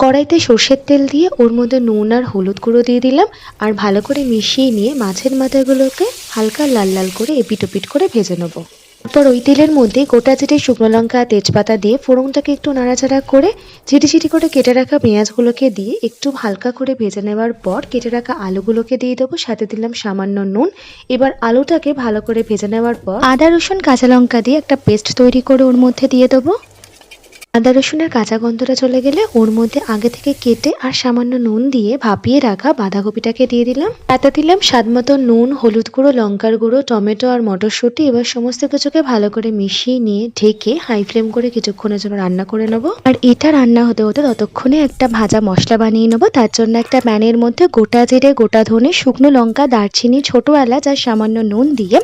কড়াইতে সর্ষের তেল দিয়ে ওর মধ্যে নুন আর হলুদ গুঁড়ো দিয়ে দিলাম আর ভালো করে মিশিয়ে নিয়ে মাছের মাথাগুলোকে হালকা লাল লাল করে এপিট ওপিট করে ভেজে নেবো। তারপর ওই তেলের মধ্যে গোটা জিরে, শুকনো লঙ্কা, তেজপাতা দিয়ে ফোড়নটাকে একটু নাড়াচাড়া করে ঝিটি ঝিটি করে কেটে রাখা পেঁয়াজগুলোকে দিয়ে একটু হালকা করে ভেজে নেওয়ার পর কেটে রাখা আলুগুলোকে দিয়ে দেবো, সাথে দিলাম সামান্য নুন। এবার আলুটাকে ভালো করে ভেজে নেওয়ার পর আদা, রসুন, কাঁচা লঙ্কা দিয়ে একটা পেস্ট তৈরি করে ওর মধ্যে দিয়ে দেবো। আদা রসুনের কাঁচা গন্ধটা চলে গেলে ওর মধ্যে আগে থেকে কেটে আর সামান্য নুন দিয়ে ভাপিয়ে রাখা বাঁধাকপিটাকে দিয়ে দিলাম। তাতে দিলাম স্বাদ মতো নুন, হলুদ গুঁড়ো, লঙ্কার গুঁড়ো, টমেটো আর মটরশুঁটি। এবার সমস্ত কিছুকে ভালো করে মিশিয়ে নিয়ে ঢেকে হাই ফ্লেম করে কিছুক্ষণের জন্য রান্না করে নেবো। আর এটা রান্না হতে হতে ততক্ষণে একটা ভাজা মশলা বানিয়ে নেবো। তার জন্য একটা প্যানের মধ্যে গোটা জিরে, গোটা ধনে, শুকনো লঙ্কা, দারচিনি, ছোটো এলাচ আর সামান্য নুন দিয়ে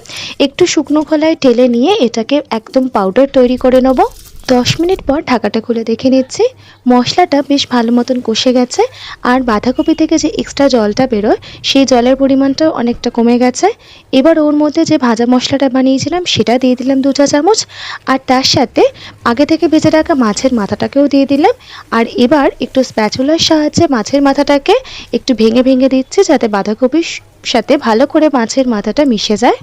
একটু শুকনো খোলায় ঢেলে নিয়ে এটাকে একদম পাউডার তৈরি করে নেবো। 10 মিনিট পর ঢাকাটা খুলে দেখে নিচ্ছি, মশলাটা বেশ ভালো মতন কষে গেছে আর বাঁধাকপি থেকে যে এক্সট্রা জলটা বেরোয় সেই জলের পরিমাণটাও অনেকটা কমে গেছে। এবার ওর মধ্যে যে ভাজা মশলাটা বানিয়েছিলাম সেটা দিয়ে দিলাম 2 চা চামচ আর তার সাথে আগে থেকে ভেজে রাখা মাছের মাথাটাকেও দিয়ে দিলাম। আর এবার একটু স্প্যাচুলার সাহায্যে মাছের মাথাটাকে একটু ভেঙে ভেঙে দিচ্ছি যাতে বাঁধাকপির সাথে ভালো করে মাছের মাথাটা মিশে যায়।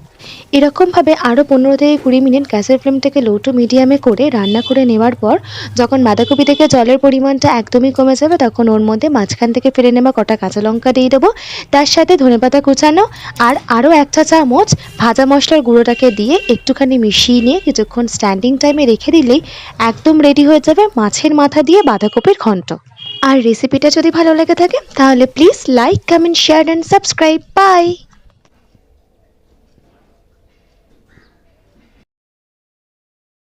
এরকমভাবে আরও 15 থেকে 20 মিনিট গ্যাসের ফ্লেমটাকে লো টু মিডিয়ামে করে রান্না করে নেওয়ার পর যখন বাঁধাকপি থেকে জলের পরিমাণটা একদমই কমে যাবে তখন ওর মধ্যে মাঝখান থেকে ফেলে নেওয়া কটা কাঁচা লঙ্কা দিয়ে দেবো, তার সাথে ধনেপাতা কুচানো আর আরও 1 চা চামচ ভাজা মশলার গুঁড়োটাকে দিয়ে একটুখানি মিশিয়ে নিয়ে কিছুক্ষণ স্ট্যান্ডিং টাইমে রেখে দিলেই একদম রেডি হয়ে যাবে মাছের মাথা দিয়ে বাঁধাকপির ঘন্ট। আর রেসিপিটা যদি ভালো লেগে থাকে তাহলে please like, comment, share and subscribe. By.